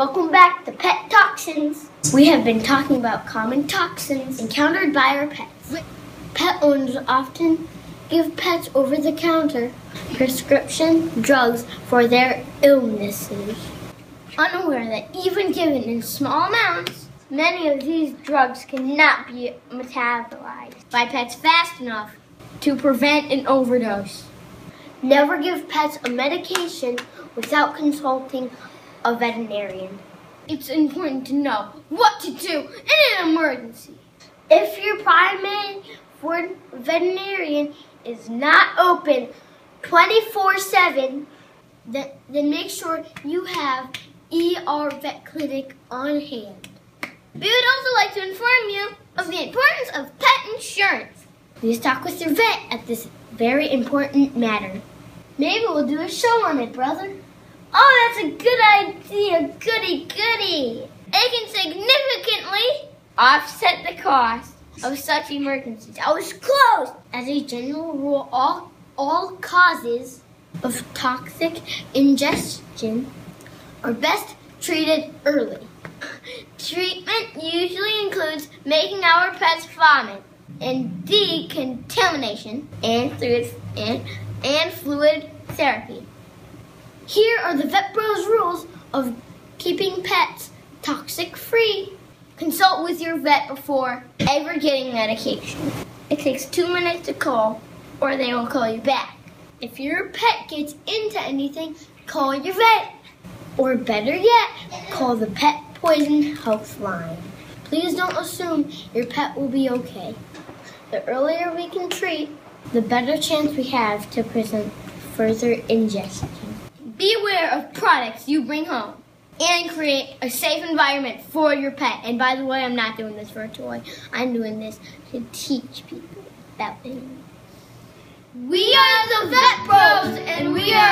Welcome back to Pet Toxins. We have been talking about common toxins encountered by our pets. Pet owners often give pets over-the-counter prescription drugs for their illnesses, unaware that even given in small amounts, many of these drugs cannot be metabolized by pets fast enough to prevent an overdose. Never give pets a medication without consulting a veterinarian. It's important to know what to do in an emergency. If your primary veterinarian is not open 24/7, then make sure you have ER Vet Clinic on hand. We would also like to inform you of the importance of pet insurance. Please talk with your vet at this very important matter. Maybe we'll do a show on it, brother. Oh, that's a good idea. Goody. It can significantly offset the cost of such emergencies. I was close. As a general rule, all causes of toxic ingestion are best treated early. Treatment usually includes making our pets vomit and decontamination and fluid therapy. Here are the Vet Bros rules of keeping pets toxic free. Consult with your vet before ever getting medication. It takes 2 minutes to call, or they will call you back. If your pet gets into anything, call your vet. Or better yet, call the Pet Poison Health Line. Please don't assume your pet will be okay. The earlier we can treat, the better chance we have to prevent further ingestion. Beware of products you bring home and create a safe environment for your pet. And by the way, I'm not doing this for a toy. I'm doing this to teach people about it. We are the Vet Bros, and we are